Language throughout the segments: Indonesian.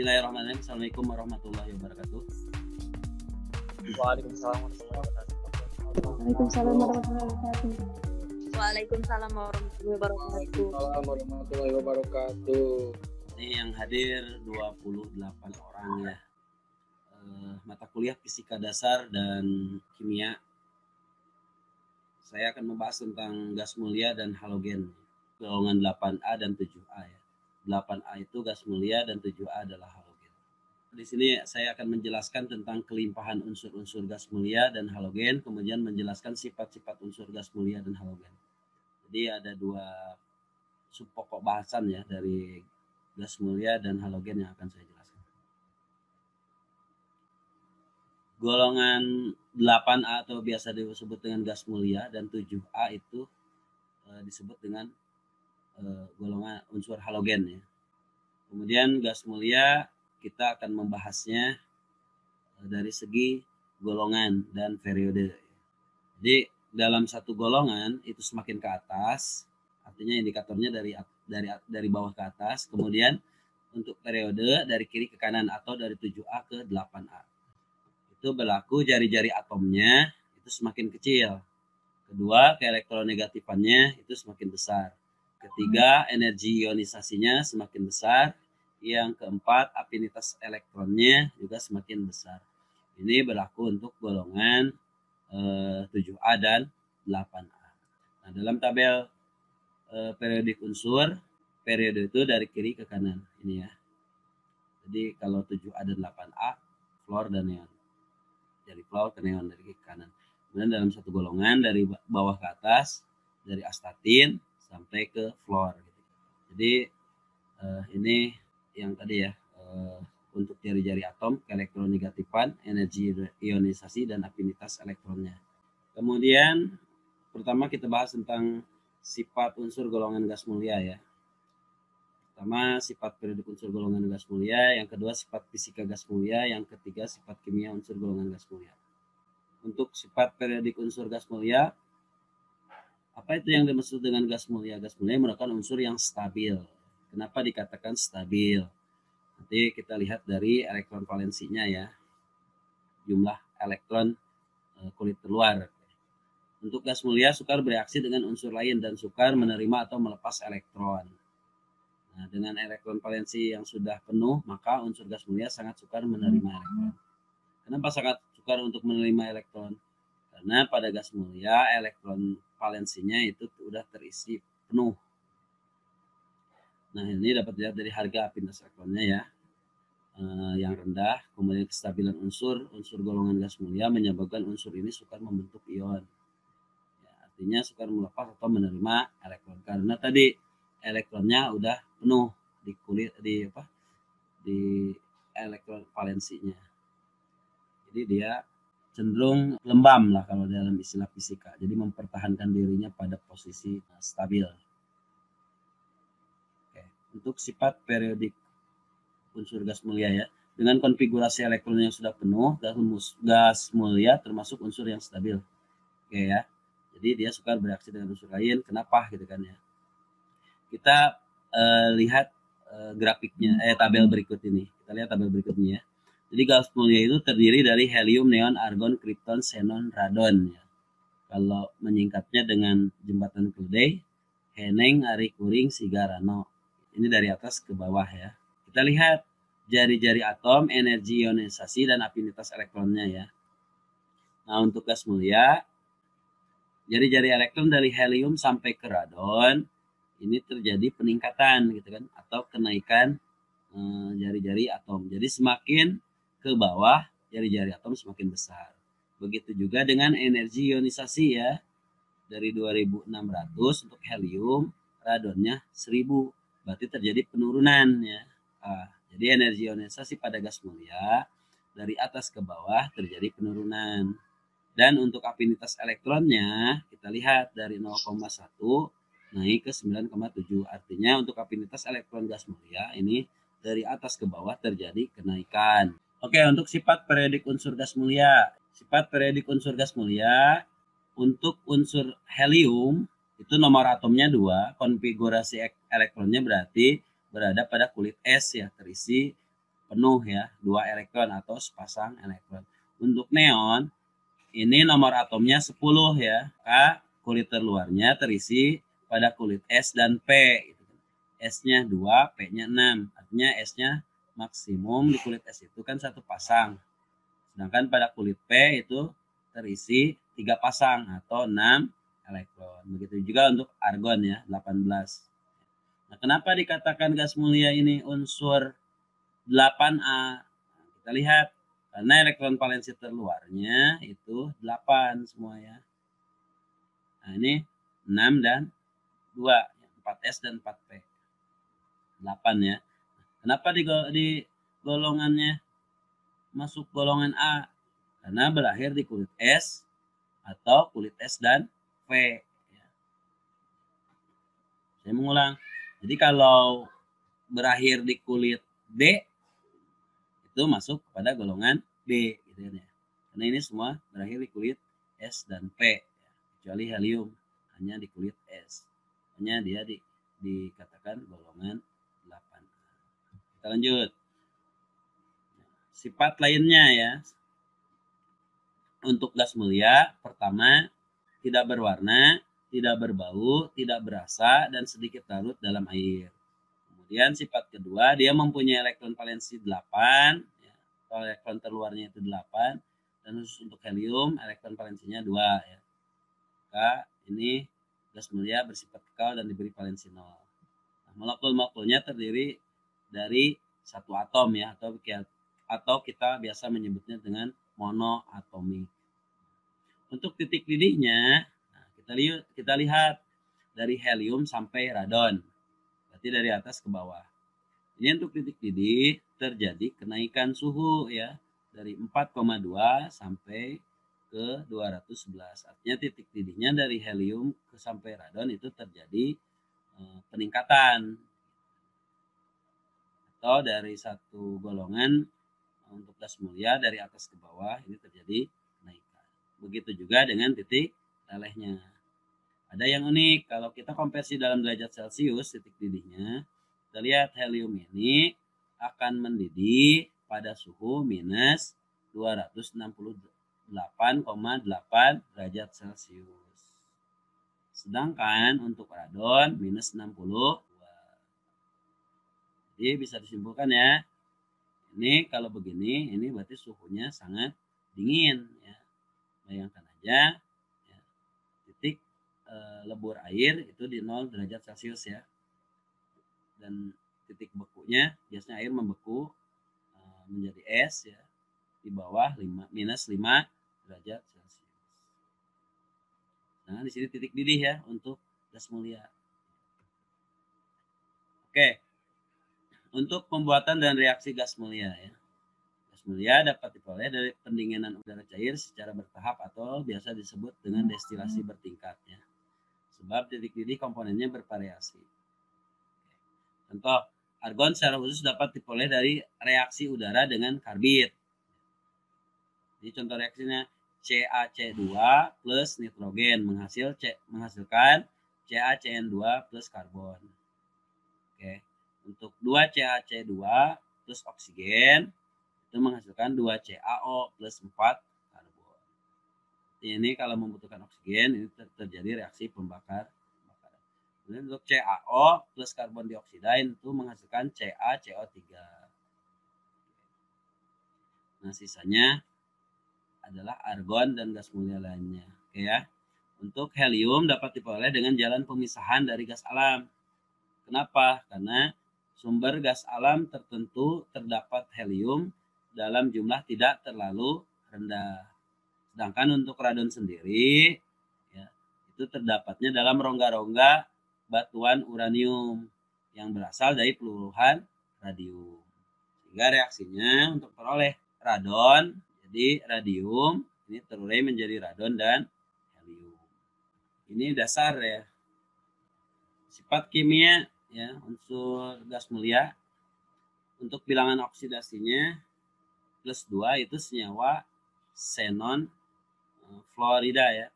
Bismillahirrahmanirrahim. Assalamualaikum warahmatullahi wabarakatuh. Waalaikumsalam warahmatullahi wabarakatuh. Waalaikumsalam warahmatullahi wabarakatuh. Waalaikumsalam warahmatullahi wabarakatuh. Waalaikumsalam warahmatullahi wabarakatuh. Ini yang hadir 28 orang ya. Mata kuliah fisika dasar dan kimia. Saya akan membahas tentang gas mulia dan halogen. Golongan 8A dan 7A ya. 8A itu gas mulia dan 7A adalah halogen. Di sini saya akan menjelaskan tentang kelimpahan unsur-unsur gas mulia dan halogen, kemudian menjelaskan sifat-sifat unsur gas mulia dan halogen. Jadi ada dua subpokok bahasan ya dari gas mulia dan halogen yang akan saya jelaskan. Golongan 8A atau biasa disebut dengan gas mulia dan 7A itu disebut dengan golongan unsur halogen ya. Kemudian gas mulia kita akan membahasnya dari segi golongan dan periode. Jadi dalam satu golongan itu semakin ke atas, artinya indikatornya dari bawah ke atas. Kemudian untuk periode dari kiri ke kanan atau dari 7A ke 8A. Itu berlaku jari-jari atomnya itu semakin kecil. Kedua, keelektronegatifannya itu semakin besar. Ketiga, energi ionisasinya semakin besar. Yang keempat, afinitas elektronnya juga semakin besar. Ini berlaku untuk golongan 7A dan 8A. Nah, dalam tabel periodik unsur, periode itu dari kiri ke kanan. Ini ya. Jadi kalau 7A dan 8A, fluor dan neon. Dari fluor ke neon dari kiri ke kanan. Kemudian dalam satu golongan dari bawah ke atas, dari astatin sampai ke fluor. Jadi ini yang tadi ya, untuk jari-jari atom, keelektronegatifan, energi ionisasi, dan afinitas elektronnya. Kemudian pertama kita bahas tentang sifat unsur golongan gas mulia ya. Pertama sifat periodik unsur golongan gas mulia, yang kedua sifat fisika gas mulia, yang ketiga sifat kimia unsur golongan gas mulia. Untuk sifat periodik unsur gas mulia, apa itu yang dimaksud dengan gas mulia? Gas mulia merupakan unsur yang stabil. Kenapa dikatakan stabil? Nanti kita lihat dari elektron valensinya ya. Jumlah elektron kulit terluar. Untuk gas mulia sukar bereaksi dengan unsur lain dan sukar menerima atau melepas elektron. Nah, dengan elektron valensi yang sudah penuh, maka unsur gas mulia sangat sukar menerima elektron. Kenapa sangat sukar untuk menerima elektron? Karena pada gas mulia elektron valensinya itu sudah terisi penuh. Nah, ini dapat dilihat dari harga afinitas elektronnya ya, yang rendah. Kemudian kestabilan unsur golongan gas mulia menyebabkan unsur ini sukar membentuk ion. Ya, artinya sukar melepas atau menerima elektron karena tadi elektronnya udah penuh di elektron valensinya. Jadi dia cenderung lembam lah kalau dalam istilah fisika. Jadi mempertahankan dirinya pada posisi stabil. Untuk sifat periodik unsur gas mulia ya, dengan konfigurasi elektron yang sudah penuh, gas mulia termasuk unsur yang stabil. Oke ya, jadi dia sukar bereaksi dengan unsur lain. Kenapa gitu kan ya? Kita lihat grafiknya, tabel berikut ini. Kita lihat tabel berikutnya ya. Jadi gas mulia itu terdiri dari helium, neon, argon, kripton, xenon, radon ya. Kalau menyingkatnya dengan jembatan keledai, Heneng, Ari Kuring, Sigarano. Ini dari atas ke bawah ya. Kita lihat jari-jari atom, energi ionisasi, dan afinitas elektronnya ya. Nah, untuk gas mulia, jari-jari elektron dari helium sampai ke radon, ini terjadi peningkatan gitu kan, atau kenaikan jari-jari atom. Jadi semakin ke bawah, jari-jari atom semakin besar. Begitu juga dengan energi ionisasi ya. Dari 2600 untuk helium, radonnya 1000. Berarti terjadi penurunan ya. Jadi energi ionisasi pada gas mulia dari atas ke bawah terjadi penurunan. Dan untuk afinitas elektronnya kita lihat dari 0,1 naik ke 9,7. Artinya untuk afinitas elektron gas mulia ini dari atas ke bawah terjadi kenaikan. Oke, untuk sifat periodik unsur gas mulia. Sifat periodik unsur gas mulia untuk unsur helium itu nomor atomnya 2, konfigurasi elektronnya berarti berada pada kulit es ya, terisi penuh ya, 2 elektron atau sepasang elektron. Untuk neon ini nomor atomnya 10 ya. Maka kulit terluarnya terisi pada kulit S dan P. S-nya 2, P-nya 6. Artinya S-nya maksimum di kulit S itu kan 1 pasang. Sedangkan pada kulit P itu terisi 3 pasang atau 6 elektron. Begitu juga untuk argon ya, 18. Nah, kenapa dikatakan gas mulia ini unsur 8A? Nah, kita lihat karena elektron valensi terluarnya itu 8 semua ya. Nah, ini 6 dan 2, 4S dan 4P. 8 ya. Kenapa di golongannya masuk golongan A? Karena berakhir di kulit S atau kulit S dan V. Saya mengulang. Jadi kalau berakhir di kulit D itu masuk kepada golongan B gitu ya. Karena ini semua berakhir di kulit S dan P, kecuali helium hanya di kulit S. Hanya dia dikatakan golongan 8. Kita lanjut. Sifat lainnya ya. Untuk gas mulia, pertama tidak berwarna, tidak berbau, tidak berasa, dan sedikit larut dalam air. Kemudian sifat kedua, dia mempunyai elektron valensi 8, ya, atau elektron terluarnya itu 8, dan khusus untuk helium, elektron valensinya 2. Ya. Maka ini gas mulia bersifat kekal dan diberi valensi 0. Nah, molekul-molekulnya terdiri dari satu atom ya, atau kita biasa menyebutnya dengan monoatomik. Untuk titik didihnya, nah, kita lihat dari helium sampai radon. Berarti dari atas ke bawah. Ini untuk titik didih terjadi kenaikan suhu ya dari 4,2 sampai ke 211. Artinya titik didihnya dari helium ke sampai radon itu terjadi peningkatan. Atau dari satu golongan untuk gas mulia dari atas ke bawah ini terjadi kenaikan. Begitu juga dengan titik lelehnya. Ada yang unik, kalau kita konversi dalam derajat Celcius titik didihnya, kita lihat helium ini akan mendidih pada suhu minus 268,8 derajat Celcius. Sedangkan untuk radon minus 62. Jadi bisa disimpulkan ya, ini kalau begini, ini berarti suhunya sangat dingin ya. Bayangkan aja ya, titik lebur air itu di 0 derajat Celcius ya. Dan titik bekunya biasanya air membeku menjadi es ya di bawah minus 5 derajat Celcius. Nah, di sini titik didih ya untuk gas mulia. Oke. Untuk pembuatan dan reaksi gas mulia ya. Mulia dapat diperoleh dari pendinginan udara cair secara bertahap atau biasa disebut dengan destilasi bertingkat ya. Sebab titik didih komponennya bervariasi. Contoh, argon secara khusus dapat diperoleh dari reaksi udara dengan karbid. Jadi contoh reaksinya CaC2 plus nitrogen menghasilkan CaCN2 plus karbon. Oke. Untuk 2 CaC2 plus oksigen itu menghasilkan 2 CaO plus 4 karbon. Ini kalau membutuhkan oksigen, ini terjadi reaksi pembakaran. Kemudian untuk CaO plus karbon dioksida itu menghasilkan CaCO3. Nah, sisanya adalah argon dan gas mulia lainnya. Oke ya. Untuk helium dapat diperoleh dengan jalan pemisahan dari gas alam. Kenapa? Karena sumber gas alam tertentu terdapat helium dalam jumlah tidak terlalu rendah. Sedangkan untuk radon sendiri ya, itu terdapatnya dalam rongga-rongga batuan uranium yang berasal dari peluruhan radium. Sehingga reaksinya untuk peroleh radon jadi radium ini terurai menjadi radon dan helium. Ini dasar ya. Sifat kimia ya unsur gas mulia. Untuk bilangan oksidasinya plus 2 itu senyawa xenon fluorida ya.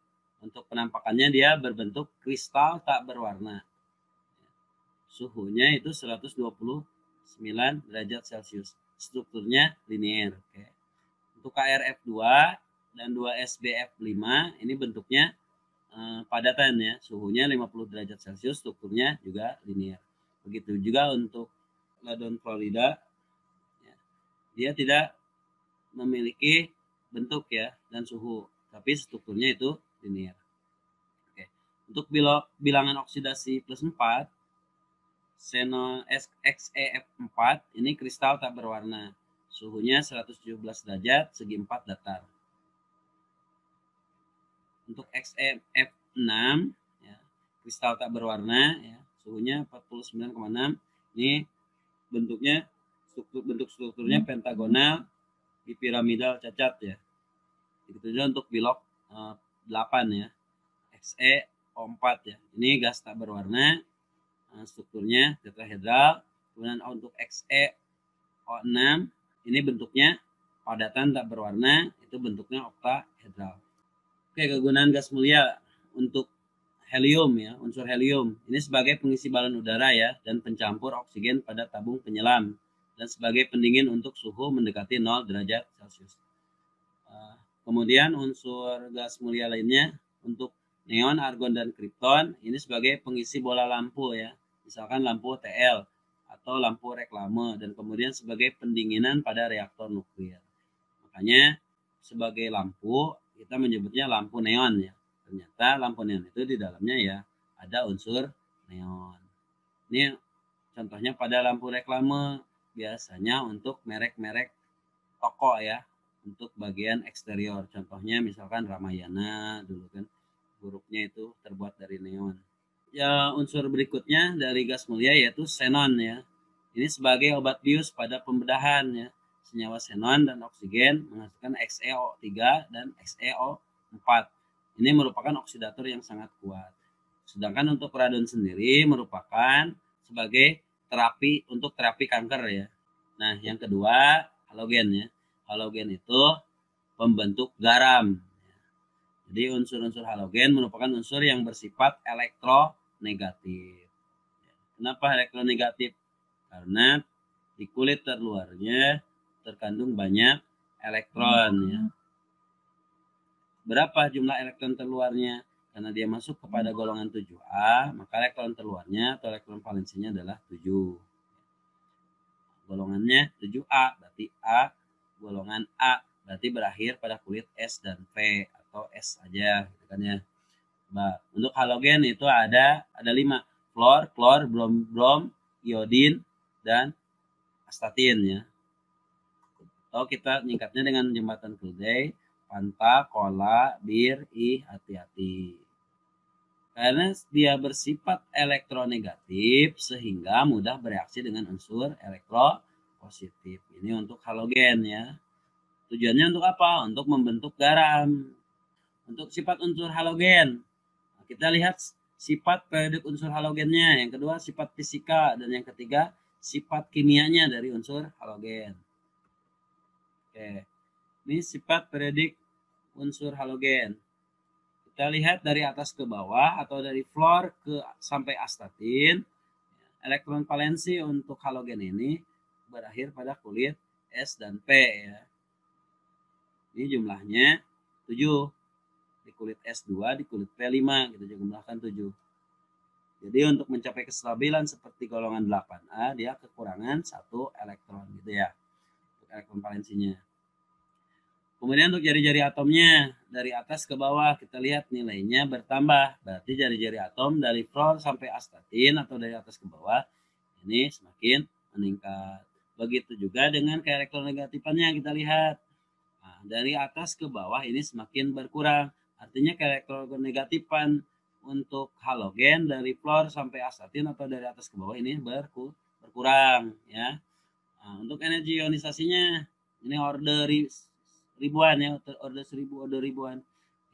Untuk penampakannya dia berbentuk kristal tak berwarna. Suhunya itu 129 derajat Celcius. strukturnya linear. Oke. Untuk KrF2 dan 2SbF5 ini bentuknya padatan ya, suhunya 50 derajat Celcius, strukturnya juga linear. Begitu juga untuk ladon fluorida, ya, dia tidak memiliki bentuk ya dan suhu, tapi strukturnya itu linear. Oke. Untuk bilangan oksidasi plus 4, xenon XeF4 ini kristal tak berwarna, suhunya 117 derajat, segi 4 datar. Untuk XeF6 ya, kristal tak berwarna ya, suhunya 49,6, ini bentuk strukturnya pentagonal bipiramidal cacat ya. Begitu juga untuk bilok 8 ya, XeO4 ya, ini gas tak berwarna, strukturnya tetrahedral. Kemudian untuk XeO6 ini bentuknya padatan tak berwarna, itu bentuknya oktahedral. Oke, kegunaan gas mulia untuk helium ya, unsur helium ini sebagai pengisi balon udara ya dan pencampur oksigen pada tabung penyelam dan sebagai pendingin untuk suhu mendekati 0 derajat Celcius. Kemudian unsur gas mulia lainnya untuk neon, argon, dan kripton ini sebagai pengisi bola lampu ya, misalkan lampu TL atau lampu reklame, dan kemudian sebagai pendinginan pada reaktor nuklir. Makanya sebagai lampu kita menyebutnya lampu neon ya. Ternyata lampu neon itu di dalamnya ya ada unsur neon. Ini contohnya pada lampu reklame, biasanya untuk merek-merek toko ya, untuk bagian eksterior. Contohnya misalkan Ramayana dulu kan, hurufnya itu terbuat dari neon. Ya, unsur berikutnya dari gas mulia yaitu xenon ya. Ini sebagai obat bius pada pembedahan ya. Senyawa xenon dan oksigen menghasilkan XeO3 dan XeO4. Ini merupakan oksidator yang sangat kuat. Sedangkan untuk radon sendiri merupakan sebagai terapi untuk terapi kanker ya. Nah, yang kedua halogen ya. Halogen itu pembentuk garam. Jadi unsur-unsur halogen merupakan unsur yang bersifat elektronegatif. Kenapa elektronegatif? Karena di kulit terluarnya terkandung banyak elektron ya. Berapa jumlah elektron terluarnya? Karena dia masuk kepada golongan 7A, maka elektron terluarnya atau elektron valensinya adalah 7. Golongannya 7A, berarti A, golongan A berarti berakhir pada kulit S dan P atau S saja gitu kan ya. Nah, untuk halogen itu ada 5, fluor, klor, brom, iodin, dan astatin ya. Atau kita nyingkatnya dengan jembatan Kilday, Panta, Kola, Bir, I, hati-hati. Karena dia bersifat elektronegatif sehingga mudah bereaksi dengan unsur elektropositif. Ini untuk halogen ya. Tujuannya untuk apa? Untuk membentuk garam. Untuk sifat unsur halogen, kita lihat sifat periodik unsur halogennya. Yang kedua sifat fisika, dan yang ketiga sifat kimianya dari unsur halogen. Oke, ini sifat periodik unsur halogen. Kita lihat dari atas ke bawah atau dari fluor ke sampai astatin. Elektron valensi untuk halogen ini berakhir pada kulit S dan P ya. Ini jumlahnya 7. Di kulit S2, di kulit P5 kita jumlahkan 7. Jadi untuk mencapai kestabilan seperti golongan 8A dia kekurangan 1 elektron gitu ya. Untuk elektron valensinya. Kemudian untuk jari-jari atomnya dari atas ke bawah kita lihat nilainya bertambah. Berarti jari-jari atom dari fluor sampai astatin atau dari atas ke bawah ini semakin meningkat. Begitu juga dengan keelektronegatifannya kita lihat. Nah, dari atas ke bawah ini semakin berkurang. Artinya keelektronegatifan untuk halogen dari fluor sampai astatin atau dari atas ke bawah ini berkurang ya. Nah, untuk energi ionisasinya ini order ribuan ya, order 1000, order ribuan.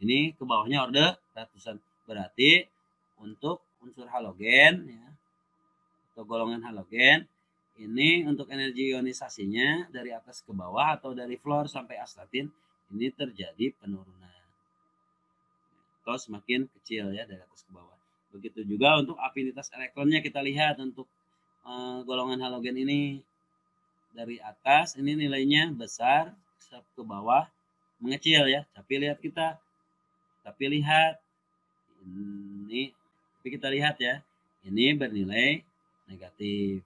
Ini ke bawahnya order ratusan. Berarti untuk unsur halogen ya, atau golongan halogen ini untuk energi ionisasinya dari atas ke bawah atau dari fluor sampai astatin ini terjadi penurunan atau semakin kecil ya dari atas ke bawah. Begitu juga untuk afinitas elektronnya kita lihat untuk golongan halogen ini. dari atas ini nilainya besar, ke bawah mengecil ya. Tapi lihat ini, tapi kita lihat ya, ini bernilai negatif.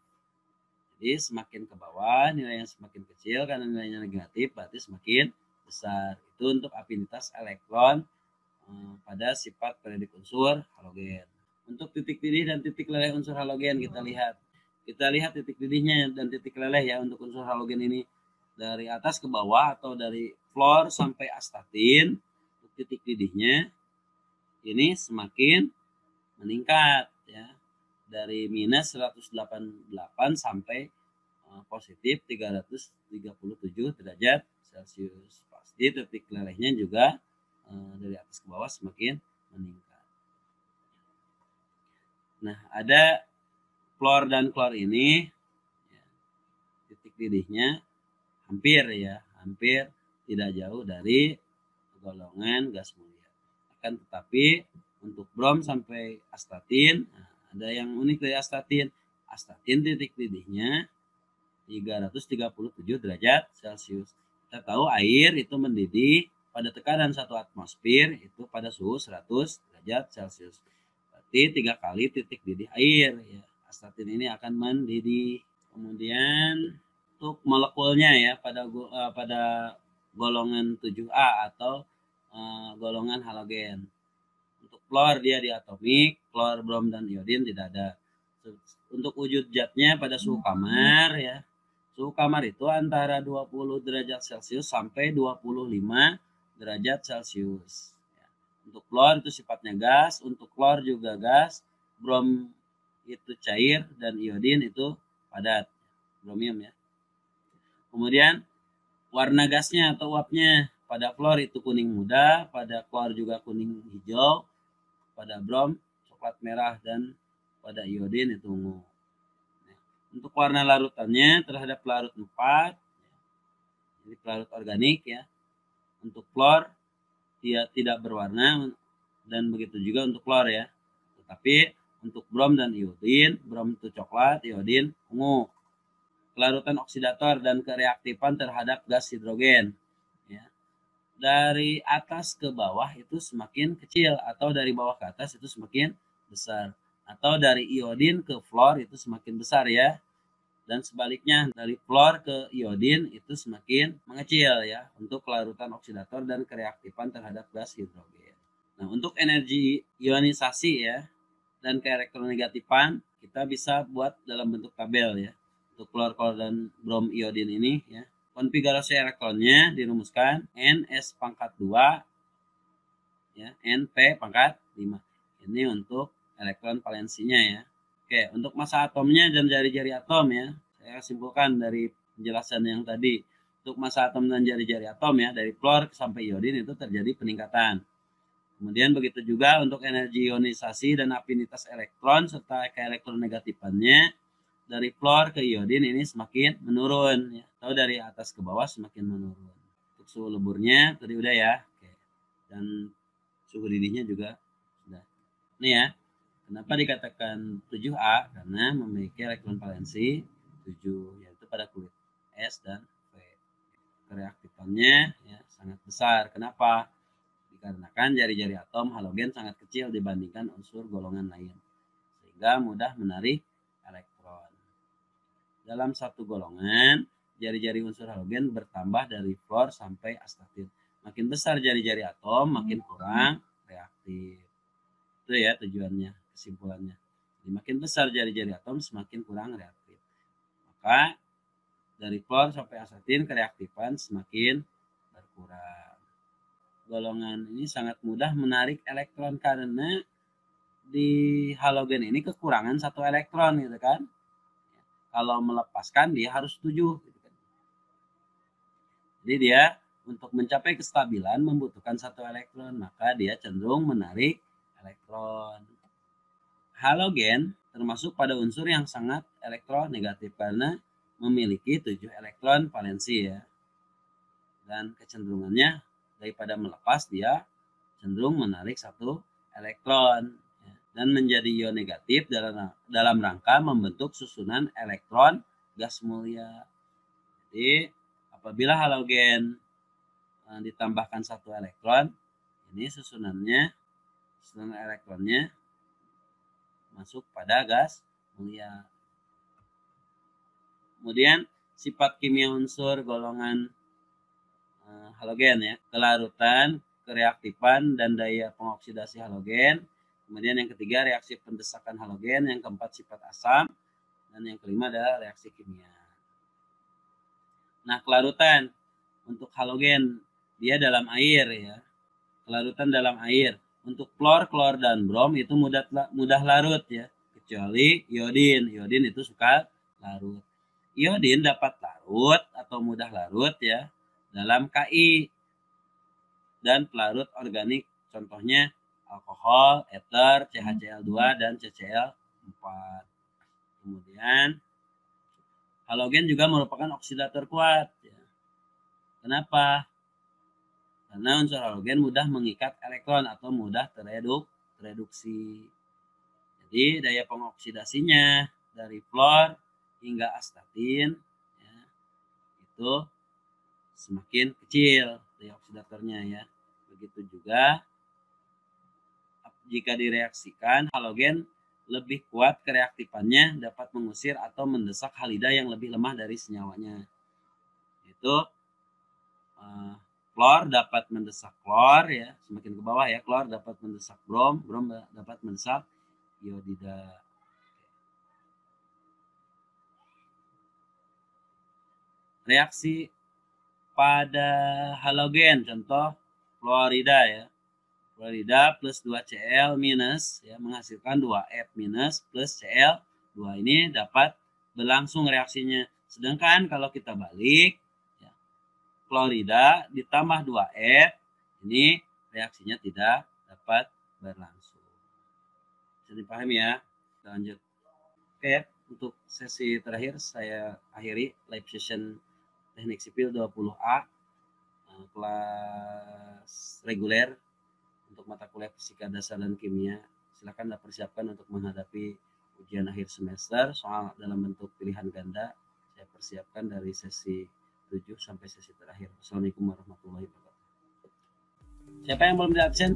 Jadi semakin ke bawah nilainya semakin kecil karena nilainya negatif, berarti semakin besar. Itu untuk afinitas elektron pada sifat periodik unsur halogen. Untuk titik didih dan titik leleh unsur halogen kita lihat. Kita lihat titik didihnya dan titik leleh ya untuk unsur halogen ini dari atas ke bawah atau dari fluor sampai astatin. Untuk titik didihnya ini semakin meningkat ya. Dari minus 188 sampai positif 337 derajat Celcius. Pasti titik lelehnya juga dari atas ke bawah semakin meningkat. Nah, ada fluor dan klor ini ya, titik didihnya hampir tidak jauh dari golongan gas mulia. Akan tetapi untuk brom sampai astatin, nah, ada yang unik dari astatin. Astatin titik didihnya 337 derajat Celcius. Kita tahu air itu mendidih pada tekanan 1 atmosfer itu pada suhu 100 derajat Celcius. Berarti 3 kali titik didih air ya. Astatin ini akan mendidih. Kemudian untuk molekulnya ya pada golongan 7A atau golongan halogen. Untuk fluor dia diatomik, klor, brom dan iodin tidak ada. Untuk wujud zatnya pada suhu kamar ya. Suhu kamar itu antara 20 derajat Celcius sampai 25 derajat Celcius. Untuk fluor itu sifatnya gas, untuk klor juga gas, brom itu cair, dan iodin itu padat, bromium ya. Kemudian warna gasnya atau uapnya, pada fluor itu kuning muda, pada klor juga kuning hijau, pada brom coklat merah, dan pada iodin itu ungu. Untuk warna larutannya terhadap pelarut 4, jadi pelarut organik ya. Untuk fluor dia tidak berwarna dan begitu juga untuk klor ya. Tetapi untuk brom dan iodin, brom itu coklat, iodin ungu. Kelarutan oksidator dan kereaktifan terhadap gas hidrogen ya. Dari atas ke bawah itu semakin kecil atau dari bawah ke atas itu semakin besar, atau dari iodin ke fluor itu semakin besar ya. Dan sebaliknya dari fluor ke iodin itu semakin mengecil ya untuk kelarutan oksidator dan kereaktifan terhadap gas hidrogen. Nah, untuk energi ionisasi ya dan keelektronegatifan kita bisa buat dalam bentuk tabel ya. Untuk fluor, klor, dan brom iodin ini ya. Konfigurasi elektronnya dirumuskan Ns pangkat 2 ya, Np pangkat 5. Ini untuk elektron valensinya ya. Oke, untuk massa atomnya dan jari-jari atom ya, saya simpulkan dari penjelasan yang tadi. Untuk massa atom dan jari-jari atom ya, dari fluor sampai iodin itu terjadi peningkatan. Kemudian begitu juga untuk energi ionisasi dan afinitas elektron serta keelektronegatifannya, dari fluor ke iodin ini semakin menurun ya, atau dari atas ke bawah semakin menurun. Untuk suhu leburnya tadi udah ya, oke. Dan suhu didihnya juga sudah. Ini ya. Kenapa dikatakan 7A? Karena memiliki elektron valensi 7, yaitu pada kulit S dan V. Kereaktifannya ya, sangat besar. Kenapa? Dikarenakan jari-jari atom halogen sangat kecil dibandingkan unsur golongan lain, sehingga mudah menarik elektron. Dalam satu golongan, jari-jari unsur halogen bertambah dari fluor sampai astatin. Makin besar jari-jari atom, makin kurang reaktif. Itu ya tujuannya, kesimpulannya. Jadi makin besar jari-jari atom semakin kurang reaktif. Maka dari fluor sampai astatin kereaktifan semakin berkurang. Golongan ini sangat mudah menarik elektron karena di halogen ini kekurangan 1 elektron gitu kan. Kalau melepaskan dia harus 7 gitu kan. Jadi dia untuk mencapai kestabilan membutuhkan 1 elektron, maka dia cenderung menarik elektron. Halogen termasuk pada unsur yang sangat elektronegatif karena memiliki 7 elektron valensi ya. Dan kecenderungannya daripada melepas dia cenderung menarik 1 elektron ya, dan menjadi ion negatif dalam rangka membentuk susunan elektron gas mulia. Jadi apabila halogen ditambahkan 1 elektron, ini susunan elektronnya masuk pada gas mulia. Kemudian sifat kimia unsur golongan halogen ya, kelarutan, kereaktifan, dan daya pengoksidasi halogen. Kemudian yang ketiga reaksi pendesakan halogen, yang keempat sifat asam, dan yang kelima adalah reaksi kimia. Nah, kelarutan untuk halogen dia dalam air ya. Kelarutan dalam air. Untuk klor, dan brom itu mudah larut ya, kecuali iodin. Iodin itu suka larut. Iodin dapat larut atau mudah larut ya dalam KI dan pelarut organik, contohnya alkohol, ether, CHCl2 dan CCl4. Kemudian halogen juga merupakan oksidator kuat ya. Kenapa? Karena unsur halogen mudah mengikat elektron atau mudah tereduksi. Jadi daya pengoksidasinya dari fluor hingga astatin ya, itu semakin kecil daya oksidatornya ya. Begitu juga jika direaksikan, halogen lebih kuat kereaktifannya, dapat mengusir atau mendesak halida yang lebih lemah dari senyawanya. Itu klor dapat mendesak klor ya, semakin ke bawah ya, klor dapat mendesak brom, brom dapat mendesak iodida. Reaksi pada halogen, contoh fluorida ya. Fluorida plus 2Cl minus ya, menghasilkan 2F minus plus Cl2. Ini dapat berlangsung reaksinya. Sedangkan kalau kita balik ya, fluorida ditambah 2F, ini reaksinya tidak dapat berlangsung. Bisa dipahami ya? Kita lanjut. Oke ya, untuk sesi terakhir saya akhiri live session Teknik Sipil 20A kelas reguler untuk mata kuliah fisika dasar dan kimia. Silakan persiapkan untuk menghadapi ujian akhir semester. Soal dalam bentuk pilihan ganda saya persiapkan dari sesi 7 sampai sesi terakhir. Assalamualaikum warahmatullahi wabarakatuh. Siapa yang belum di absen?